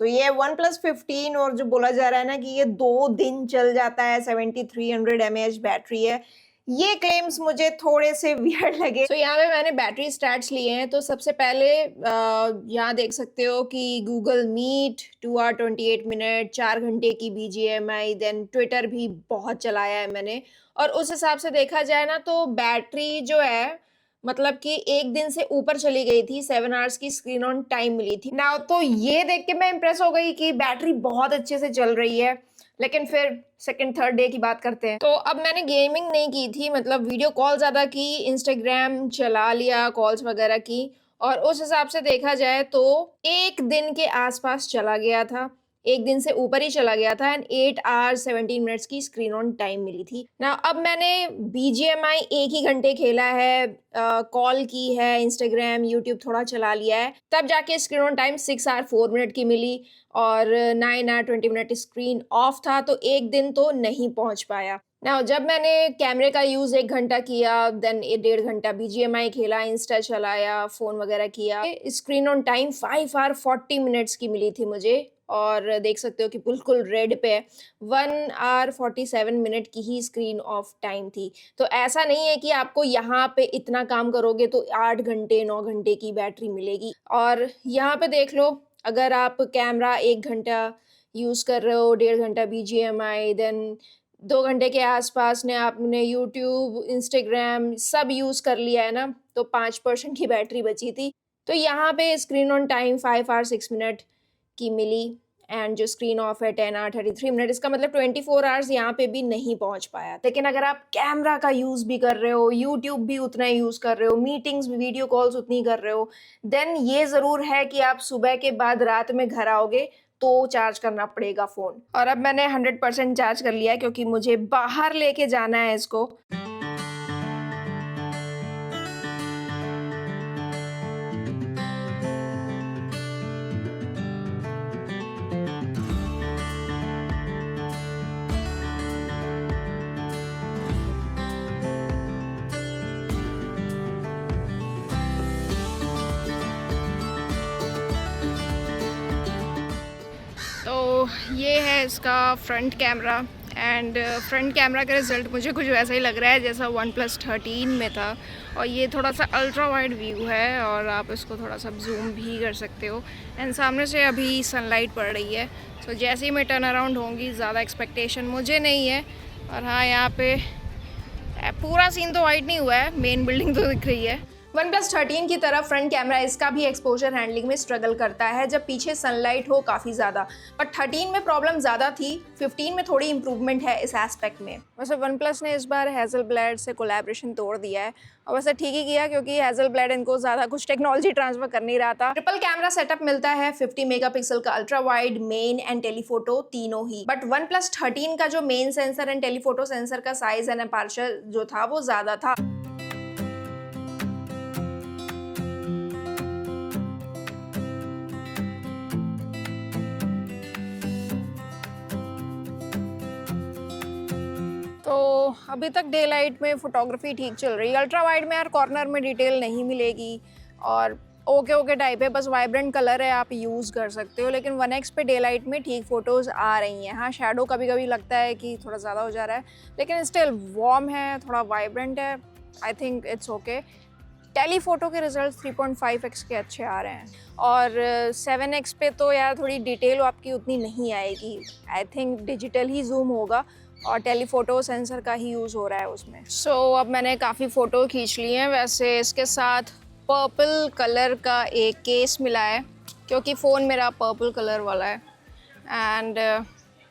तो ये OnePlus 15 और जो बोला जा रहा है ना कि ये 2 दिन चल जाता है, 7300 mAh बैटरी है, ये क्लेम्स मुझे थोड़े से वियर्ड लगे। तो यहाँ पे मैंने बैटरी स्टैट्स लिए हैं, तो सबसे पहले यहाँ देख सकते हो कि गूगल मीट 2 आवर 28 मिनट, 4 घंटे की BGMI, देन ट्विटर भी बहुत चलाया है मैंने, और उस हिसाब से देखा जाए ना तो बैटरी जो है मतलब कि 1 दिन से ऊपर चली गई थी, 7 आवर्स की स्क्रीन ऑन टाइम मिली थी। नाउ तो ये देख के मैं इम्प्रेस हो गई कि बैटरी बहुत अच्छे से चल रही है, लेकिन फिर सेकंड थर्ड डे की बात करते हैं। तो अब मैंने गेमिंग नहीं की थी, मतलब वीडियो कॉल ज़्यादा की, इंस्टाग्राम चला लिया, कॉल्स वगैरह की, और उस हिसाब से देखा जाए तो 1 दिन के आसपास चला गया था। 1 दिन से ऊपर ही चला गया था एंड 8 आवर्स 17 मिनट्स की स्क्रीन ऑन टाइम मिली थी। ना अब मैंने BGMI 1 ही घंटे खेला है, कॉल की है, इंस्टाग्राम, यूट्यूब थोड़ा चला लिया है, तब जाके screen on time 6 hour 4 minute की मिली और 9 आवर 20 मिनट स्क्रीन ऑफ था, तो 1 दिन तो नहीं पहुंच पाया। ना जब मैंने कैमरे का यूज़ 1 घंटा किया, देन 1.5 घंटा BGMI खेला, इंस्टा चलाया, फ़ोन वगैरह किया, screen on time 5 hour 40 minutes की मिली थी मुझे, और देख सकते हो कि बिल्कुल रेड पे है। 1 आवर 47 मिनट की ही स्क्रीन ऑफ टाइम थी। तो ऐसा नहीं है कि आपको यहाँ पे इतना काम करोगे तो 8 घंटे 9 घंटे की बैटरी मिलेगी। और यहाँ पे देख लो, अगर आप कैमरा 1 घंटा यूज़ कर रहे हो, 1.5 घंटा BGMI, देन 2 घंटे के आसपास ने आपने यूट्यूब, इंस्टाग्राम सब यूज़ कर लिया है ना, तो 5% की बैटरी बची थी। तो यहाँ पे screen on time 5 hour 6 minute की मिली एंड जो स्क्रीन ऑफ है 10 आवर 33 मिनट, इसका मतलब 24 आवर्स यहाँ पे भी नहीं पहुँच पाया। लेकिन अगर आप कैमरा का यूज़ भी कर रहे हो, यूट्यूब भी उतना ही यूज़ कर रहे हो, मीटिंग्स भी, वीडियो कॉल्स उतनी कर रहे हो, देन ये ज़रूर है कि आप सुबह के बाद रात में घर आओगे तो चार्ज करना पड़ेगा फ़ोन। और अब मैंने 100% चार्ज कर लिया है क्योंकि मुझे बाहर लेके जाना है इसको। तो ये है इसका front camera and front camera का रिज़ल्ट मुझे कुछ वैसा ही लग रहा है जैसा OnePlus 13 में था, और ये थोड़ा सा अल्ट्रा वाइड व्यू है और आप इसको थोड़ा सा जूम भी कर सकते हो। एंड सामने से अभी सनलाइट पड़ रही है, तो जैसे ही मैं टर्न अराउंड होंगी, ज़्यादा एक्सपेक्टेशन मुझे नहीं है। और हाँ, यहाँ पे पूरा सीन तो वाइट नहीं हुआ है, मेन बिल्डिंग तो दिख रही है। OnePlus 13 की तरह फ्रंट कैमरा इसका भी एक्सपोजर हैंडलिंग में स्ट्रगल करता है जब पीछे सनलाइट हो काफ़ी ज़्यादा, बट 13 में प्रॉब्लम ज़्यादा थी, 15 में थोड़ी इंप्रूवमेंट है इस एस्पेक्ट में। वैसे OnePlus ने इस बार हैज़लब्लैड से कोलैबोरेशन तोड़ दिया है, और वैसे ठीक ही किया क्योंकि हैज़लब्लैड इनको ज़्यादा कुछ टेक्नोलॉजी ट्रांसफर कर नहीं रहा था। ट्रिपल कैमरा सेटअप मिलता है, 50 मेगापिक्सल का ultra wide, main and telephoto तीनों ही, बट OnePlus 13 का जो main sensor and telephoto sensor का साइज एंड अपर्चर जो था वो ज़्यादा था। तो अभी तक डे लाइट में फोटोग्राफी ठीक चल रही है। अल्ट्रा वाइड में यार कॉर्नर में डिटेल नहीं मिलेगी, और ओके टाइप है, बस वाइब्रेंट कलर है, आप यूज़ कर सकते हो। लेकिन 1x पे डे लाइट में ठीक फ़ोटोज़ आ रही हैं। हाँ, शैडो कभी कभी लगता है कि थोड़ा ज़्यादा हो जा रहा है, लेकिन स्टिल वार्म है, थोड़ा वाइब्रेंट है, I think it's okay. Telephoto के रिजल्ट 3.5x के अच्छे आ रहे हैं, और 7x पे तो यार थोड़ी डिटेल आपकी उतनी नहीं आएगी। I think digital he zoom होगा और टेलीफोटो सेंसर का ही यूज़ हो रहा है उसमें। सो अब मैंने काफ़ी फ़ोटो खींच ली हैं। वैसे इसके साथ पर्पल कलर का एक केस मिला है क्योंकि फ़ोन मेरा पर्पल कलर वाला है, एंड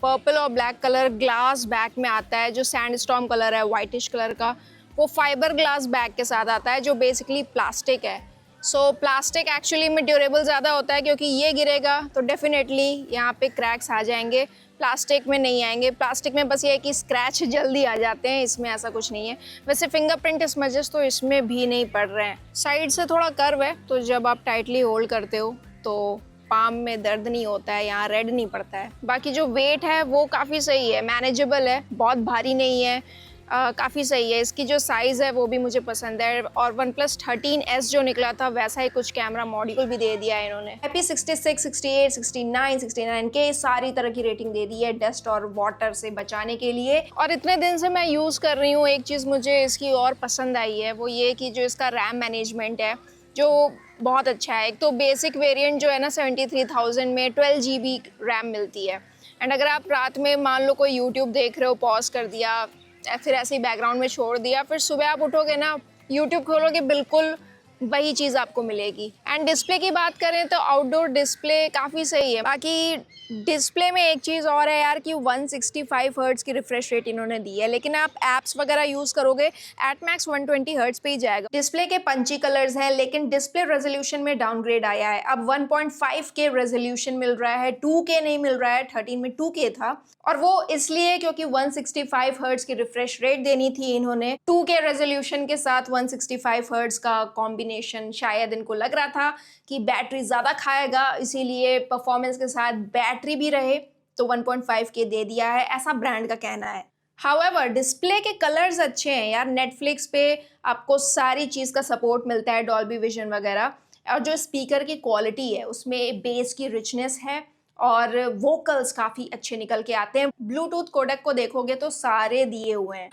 पर्पल और ब्लैक कलर ग्लास बैक में आता है। जो सैंडस्टॉर्म कलर है, वाइटिश कलर का, वो फाइबर ग्लास बैग के साथ आता है जो बेसिकली प्लास्टिक है। सो प्लास्टिक एक्चुअली में ड्यूरेबल ज़्यादा होता है क्योंकि ये गिरेगा तो डेफिनेटली यहाँ पे क्रैक्स आ जाएंगे, प्लास्टिक में नहीं आएंगे। प्लास्टिक में बस ये है कि स्क्रैच जल्दी आ जाते हैं, इसमें ऐसा कुछ नहीं है। वैसे फिंगरप्रिंट स्मजेस तो इसमें भी नहीं पड़ रहे हैं। साइड से थोड़ा कर्व है, तो जब आप टाइटली होल्ड करते हो तो पाम में दर्द नहीं होता है, यहाँ रेड नहीं पड़ता है। बाकी जो वेट है वो काफ़ी सही है, मैनेजेबल है, बहुत भारी नहीं है, काफ़ी सही है। इसकी जो साइज़ है वो भी मुझे पसंद है और OnePlus 13S जो निकला था वैसा ही कुछ कैमरा मॉड्यूल भी दे दिया है इन्होंने। IP66, 68, 69, 69K सारी तरह की रेटिंग दे दी है डस्ट और वाटर से बचाने के लिए। और इतने दिन से मैं यूज़ कर रही हूँ, एक चीज़ मुझे इसकी और पसंद आई है वो ये कि जो इसका रैम मैनेजमेंट है जो बहुत अच्छा है। एक तो बेसिक वेरिएंट जो है ना 73,000 में 12 GB रैम मिलती है। एंड अगर आप रात में मान लो कोई यूट्यूब देख रहे हो, पॉज कर दिया, फिर ऐसे ही बैकग्राउंड में छोड़ दिया, फिर सुबह आप उठोगे ना, यूट्यूब खोलोगे, बिल्कुल वही चीज़ आपको मिलेगी। एंड डिस्प्ले की बात करें तो आउटडोर डिस्प्ले काफ़ी सही है। बाकी डिस्प्ले में एक चीज़ और है यार कि 165 हर्ट्ज़ की रिफ्रेश रेट इन्होंने दी है, लेकिन आप ऐप्स वगैरह यूज़ करोगे एट मैक्स 120 हर्ट्ज़ पे ही जाएगा। डिस्प्ले के पंची कलर्स हैं, लेकिन डिस्प्ले रेजोल्यूशन में डाउनग्रेड आया है। अब 1.5K रेजोल्यूशन मिल रहा है, 2K नहीं मिल रहा है। 13 में 2K था, और वो इसलिए क्योंकि 165 हर्ट्ज़ की रिफ्रेश रेट देनी थी इन्होंने। 2K रेजोल्यूशन के साथ 165 हर्ट्ज़ का कॉम्बिनेशन शायद इनको लग रहा था कि बैटरी ज़्यादा खाएगा, इसीलिए परफॉर्मेंस के साथ बैटरी भी रहे, तो 1.5K दे दिया है, ऐसा ब्रांड का कहना है। हाउएवर डिस्प्ले के कलर्स अच्छे हैं यार। नेटफ्लिक्स पे आपको सारी चीज़ का सपोर्ट मिलता है, डॉल्बी विजन वगैरह। और जो स्पीकर की क्वालिटी है उसमें बेस की रिचनेस है और वोकल्स काफ़ी अच्छे निकल के आते हैं। ब्लूटूथ कोडेक को देखोगे तो सारे दिए हुए हैं।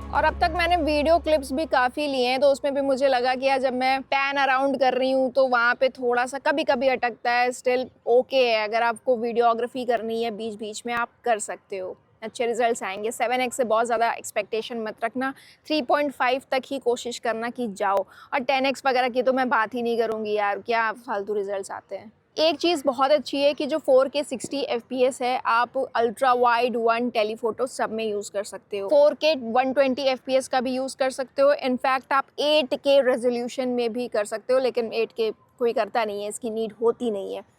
और अब तक मैंने वीडियो क्लिप्स भी काफ़ी लिए हैं, तो उसमें भी मुझे लगा कि यार जब मैं पैन अराउंड कर रही हूँ तो वहाँ पे थोड़ा सा कभी कभी अटकता है। स्टिल ओके है, अगर आपको वीडियोग्राफी करनी है बीच बीच में आप कर सकते हो, अच्छे रिजल्ट्स आएंगे। 7x से बहुत ज़्यादा एक्सपेक्टेशन मत रखना, 3.5 तक ही कोशिश करना कि जाओ। और 10x वगैरह की तो मैं बात ही नहीं करूँगी यार, क्या फालतू रिजल्ट्स आते हैं। एक चीज़ बहुत अच्छी है कि जो 4K 60 FPS है, आप अल्ट्रा वाइड 1 टेलीफोटो सब में यूज़ कर सकते हो। 4K 120 FPS का भी यूज़ कर सकते हो। इनफैक्ट आप 8K रेजोल्यूशन में भी कर सकते हो, लेकिन 8K कोई करता नहीं है, इसकी नीड होती नहीं है।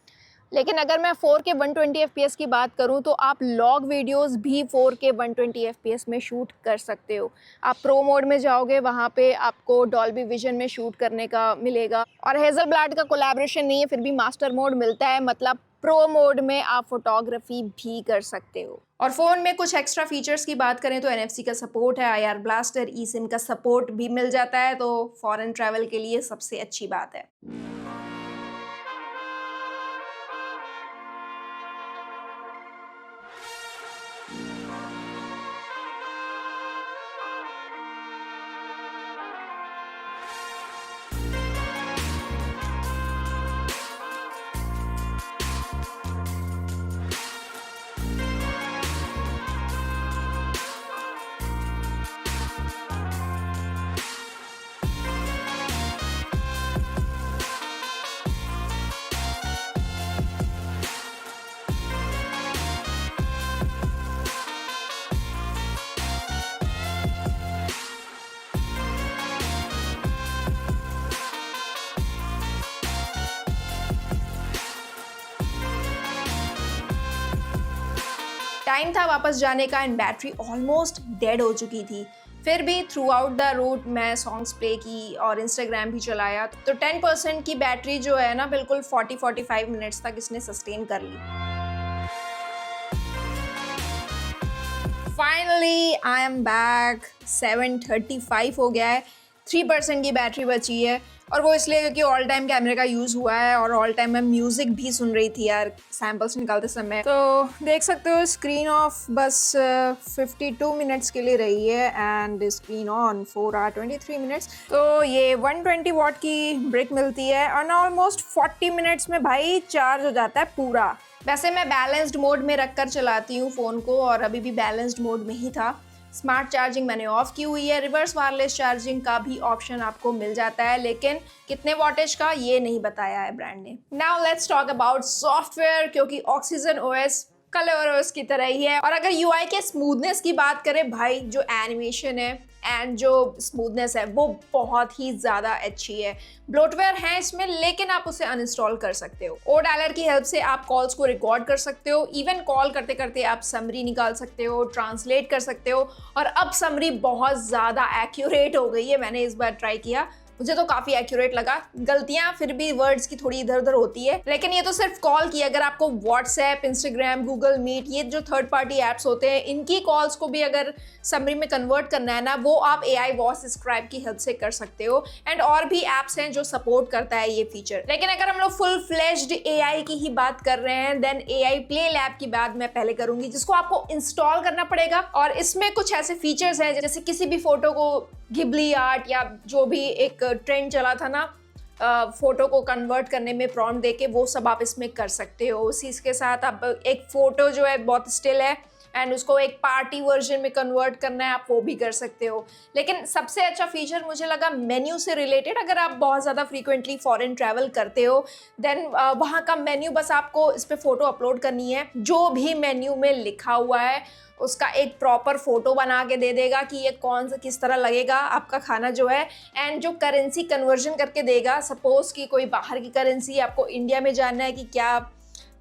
लेकिन अगर मैं 4K 120 FPS की बात करूं तो आप लॉग वीडियोस भी 4K 120 FPS में शूट कर सकते हो। आप प्रो मोड में जाओगे, वहाँ पे आपको डॉल्बी विजन में शूट करने का मिलेगा। और हेज़लब्लैड का कोलैबोरेशन नहीं है, फिर भी मास्टर मोड मिलता है, मतलब प्रो मोड में आप फोटोग्राफी भी कर सकते हो। और फ़ोन में कुछ एक्स्ट्रा फीचर्स की बात करें तो NFC का सपोर्ट है, IR ब्लास्टर, eSIM का सपोर्ट भी मिल जाता है, तो फॉरेन ट्रैवल के लिए सबसे अच्छी बात है। टाइम था वापस जाने का एंड बैटरी ऑलमोस्ट डेड हो चुकी थी। फिर भी थ्रू आउट द रूट मैं सॉन्ग्स प्ले की और इंस्टाग्राम भी चलाया, तो 10% की बैटरी जो है ना बिल्कुल 40-45 मिनट्स तक इसने सस्टेन कर ली। Finally I am back. 7:35 हो गया है, 3% की बैटरी बची है, और वो इसलिए क्योंकि ऑल टाइम कैमरे का यूज़ हुआ है और ऑल टाइम मैं म्यूज़िक भी सुन रही थी यार सैम्पल्स निकालते समय। तो देख सकते हो स्क्रीन ऑफ बस 52 मिनट्स के लिए रही है and screen on 4 hour 23 minutes. तो ये 120 वॉट की ब्रिक मिलती है और ऑलमोस्ट 40 मिनट्स में भाई चार्ज हो जाता है पूरा। वैसे मैं बैलेंस्ड मोड में रख कर चलाती हूँ फ़ोन को, और अभी भी बैलेंस्ड मोड में ही था। स्मार्ट चार्जिंग मैंने ऑफ की हुई है। रिवर्स वायरलेस चार्जिंग का भी ऑप्शन आपको मिल जाता है, लेकिन कितने वॉटेज का ये नहीं बताया है ब्रांड ने। Now let's talk about software, क्योंकि ऑक्सीजन OS ColorOS की तरह ही है। और अगर UI के स्मूथनेस की बात करें भाई, जो एनिमेशन है एंड जो स्मूथनेस है वो बहुत ही ज़्यादा अच्छी है। ब्लोटवेयर है इसमें, लेकिन आप उसे अनइंस्टॉल कर सकते हो। ओ डायलर की हेल्प से आप कॉल्स को रिकॉर्ड कर सकते हो, इवन कॉल करते करते आप समरी निकाल सकते हो, ट्रांसलेट कर सकते हो। और अब समरी बहुत ज़्यादा एक्यूरेट हो गई है, मैंने इस बार ट्राई किया, मुझे तो काफी एक्यूरेट लगा। गलतियां फिर भी वर्ड्स की थोड़ी इधर उधर होती है, लेकिन ये तो सिर्फ कॉल की। अगर आपको व्हाट्सएप, इंस्टाग्राम, गूगल मीट, ये जो थर्ड पार्टी एप्स होते हैं, इनकी कॉल्स को भी अगर समरी में कन्वर्ट करना है ना, वो आप AI वॉइस स्क्राइब की हेल्प से कर सकते हो। एंड और भी एप्स हैं जो सपोर्ट करता है ये फीचर। लेकिन अगर हम लोग फुल फ्लेश्ड AI की ही बात कर रहे हैं, देन AI प्ले लैब की बात मैं पहले करूंगी, जिसको आपको इंस्टॉल करना पड़ेगा। और इसमें कुछ ऐसे फीचर्स हैं, जैसे किसी भी फोटो को घिबली आर्ट या जो भी एक ट्रेंड चला था ना, फोटो को कन्वर्ट करने में प्रॉम्प्ट देके, वो सब आप इसमें कर सकते हो। उसी के साथ आप एक फोटो जो है बहुत स्टिल है एंड उसको एक पार्टी वर्जन में कन्वर्ट करना है, आप वो भी कर सकते हो। लेकिन सबसे अच्छा फीचर मुझे लगा मेन्यू से रिलेटेड। अगर आप बहुत ज़्यादा फ्रीक्वेंटली फॉरेन ट्रैवल करते हो, देन वहाँ का मेन्यू, बस आपको इस पर फोटो अपलोड करनी है, जो भी मेन्यू में लिखा हुआ है उसका एक प्रॉपर फोटो बना के दे देगा कि ये कौन सा किस तरह लगेगा आपका खाना जो है। एंड जो करेंसी कन्वर्जन करके देगा, सपोज कि कोई बाहर की करेंसी आपको इंडिया में जानना है कि क्या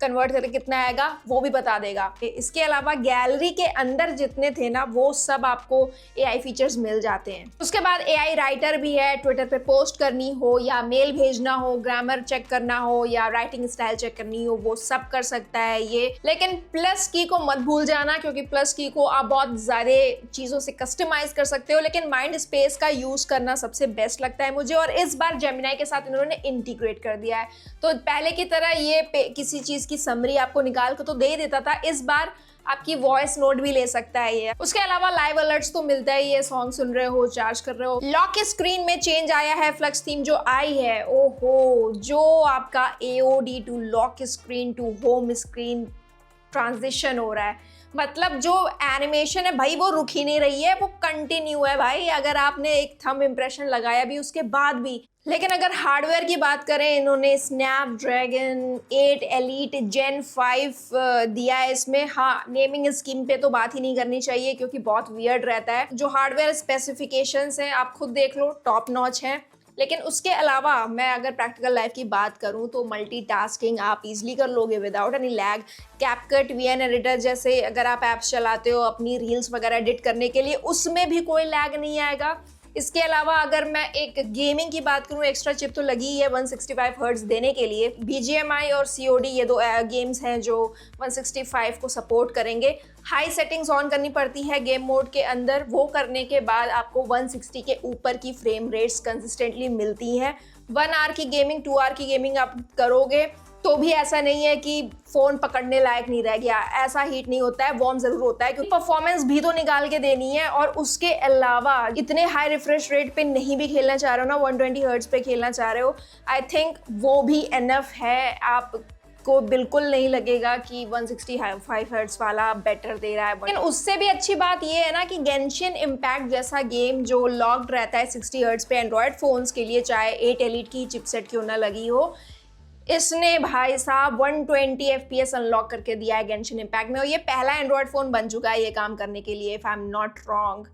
कन्वर्ट करके कितना आएगा, वो भी बता देगा। इसके अलावा गैलरी के अंदर जितने थे ना, वो सब आपको AI फीचर्स मिल जाते हैं। उसके बाद AI राइटर भी है, ट्विटर पे पोस्ट करनी हो या मेल भेजना हो, ग्रामर चेक करना हो या राइटिंग स्टाइल चेक करनी हो, वो सब कर सकता है ये। लेकिन प्लस की को मत भूल जाना, क्योंकि प्लस की को आप बहुत ज्यादा चीजों से कस्टमाइज कर सकते हो, लेकिन माइंड स्पेस का यूज करना सबसे बेस्ट लगता है मुझे। और इस बार जेमिनाई के साथ इन्होंने इंटीग्रेट कर दिया है, तो पहले की तरह ये किसी चीज की समरी आपको निकाल कर तो दे ही देता था, इस बार आपकी वॉइस नोट भी ले सकता है ये। उसके अलावा लाइव अलर्ट्स तो मिलता ही है, सॉन्ग सुन रहे हो, चार्ज कर रहे हो। लॉक स्क्रीन में चेंज आया है, फ्लक्स थीम जो आई है, ओहो, जो आपका AOD to lock screen to home screen transition हो रहा है, मतलब जो एनिमेशन है भाई वो रुक ही नहीं रही है, वो कंटिन्यू है भाई। अगर आपने एक थंब इंप्रेशन लगाया भी उसके बाद भी। लेकिन अगर हार्डवेयर की बात करें, इन्होंने स्नैपड्रैगन 8 एलीट Gen 5 दिया है इसमें। हाँ, नेमिंग स्कीम पे तो बात ही नहीं करनी चाहिए, क्योंकि बहुत वियर्ड रहता है। जो हार्डवेयर स्पेसिफिकेशंस हैं आप खुद देख लो, टॉप नॉच हैं। लेकिन उसके अलावा मैं अगर प्रैक्टिकल लाइफ की बात करूं, तो मल्टीटास्किंग आप इजीली कर लोगे without any lag. CapCut, VN editor जैसे अगर आप ऐप्स चलाते हो अपनी रील्स वगैरह एडिट करने के लिए, उसमें भी कोई लैग नहीं आएगा। इसके अलावा अगर मैं एक गेमिंग की बात करूं, एक्स्ट्रा चिप तो लगी ही है 165 हर्ट्ज देने के लिए। BGMI और COD ये दो गेम्स हैं जो 165 को सपोर्ट करेंगे। हाई सेटिंग्स ऑन करनी पड़ती है गेम मोड के अंदर, वो करने के बाद आपको 160 के ऊपर की फ्रेम रेट्स कंसिस्टेंटली मिलती हैं। 1 आवर की गेमिंग, 2 आवर की गेमिंग आप करोगे तो भी ऐसा नहीं है कि फोन पकड़ने लायक नहीं रह गया, ऐसा हीट नहीं होता है, वार्म जरूर होता है, क्योंकि परफॉर्मेंस भी तो निकाल के देनी है। और उसके अलावा इतने हाई रिफ्रेश रेट पे नहीं भी खेलना चाह रहे हो ना, 120 हर्ट्ज पे खेलना चाह रहे हो, आई थिंक वो भी एनफ है। आपको बिल्कुल नहीं लगेगा कि 165 हर्ट्ज वाला बेटर दे रहा है। लेकिन उससे भी अच्छी बात ये है ना कि गेंशिन इम्पैक्ट जैसा गेम जो लॉक्ड रहता है 60 हर्ट्ज पे एंड्रॉयड फोन्स के लिए, चाहे 8 एलीट की चिपसेट क्यों ना लगी हो, इसने भाई साहब 120 FPS अनलॉक करके दिया है गेंशिन इम्पैक्ट में। और ये पहला एंड्रॉयड फ़ोन बन चुका है ये काम करने के लिए, if I am not wrong.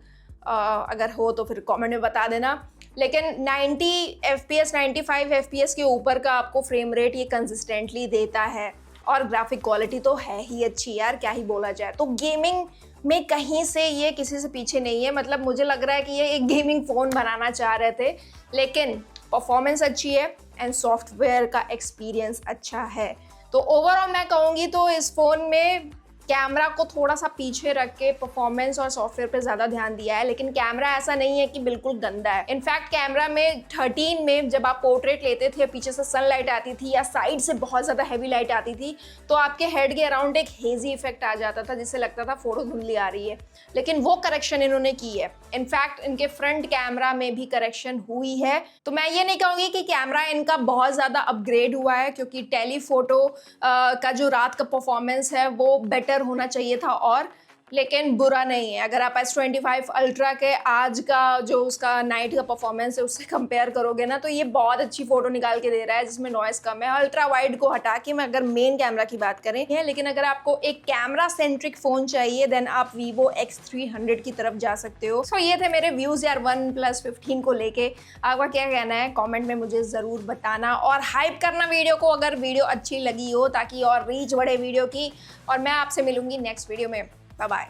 अगर हो तो फिर कमेंट में बता देना। लेकिन 90 FPS 95 FPS के ऊपर का आपको फ्रेम रेट ये कंसिस्टेंटली देता है। और ग्राफिक क्वालिटी तो है ही अच्छी यार, क्या ही बोला जाए। तो गेमिंग में कहीं से ये किसी से पीछे नहीं है। मतलब मुझे लग रहा है कि ये एक गेमिंग फ़ोन बनाना चाह रहे थे, लेकिन परफॉर्मेंस अच्छी है एंड सॉफ्टवेयर का एक्सपीरियंस अच्छा है। तो ओवरऑल मैं कहूँगी तो इस फ़ोन में कैमरा को थोड़ा सा पीछे रख के परफॉर्मेंस और सॉफ्टवेयर पे ज़्यादा ध्यान दिया है। लेकिन कैमरा ऐसा नहीं है कि बिल्कुल गंदा है। इनफैक्ट कैमरा में 13 में जब आप पोर्ट्रेट लेते थे, पीछे से सनलाइट आती थी या साइड से बहुत ज़्यादा हैवी लाइट आती थी, तो आपके हेड के अराउंड एक हेजी इफेक्ट आ जाता था, जिससे लगता था फोटो धुंधली आ रही है। लेकिन वो करेक्शन इन्होंने की है। इनफैक्ट इनके फ्रंट कैमरा में भी करेक्शन हुई है। तो मैं ये नहीं कहूँगी कि कैमरा इनका बहुत ज़्यादा अपग्रेड हुआ है, क्योंकि टेलीफोटो का जो रात का परफॉर्मेंस है वो बेटर होना चाहिए था। और लेकिन बुरा नहीं है। अगर आप S25 अल्ट्रा के आज का जो उसका नाइट का परफॉर्मेंस है उससे कंपेयर करोगे ना, तो ये बहुत अच्छी फोटो निकाल के दे रहा है जिसमें नॉइस कम है। अल्ट्रा वाइड को हटा के मैं अगर मेन कैमरा की बात करें है, लेकिन अगर आपको एक कैमरा सेंट्रिक फोन चाहिए देन आप Vivo X300 की तरफ जा सकते हो। सो ये थे मेरे व्यूज यार OnePlus 15 को लेके। आपका क्या कहना है कमेंट में मुझे जरूर बताना, और हाइप करना वीडियो को अगर वीडियो अच्छी लगी हो, ताकि और रीच बढ़े वीडियो की। और मैं आपसे मिलूंगी नेक्स्ट वीडियो में। Bye bye.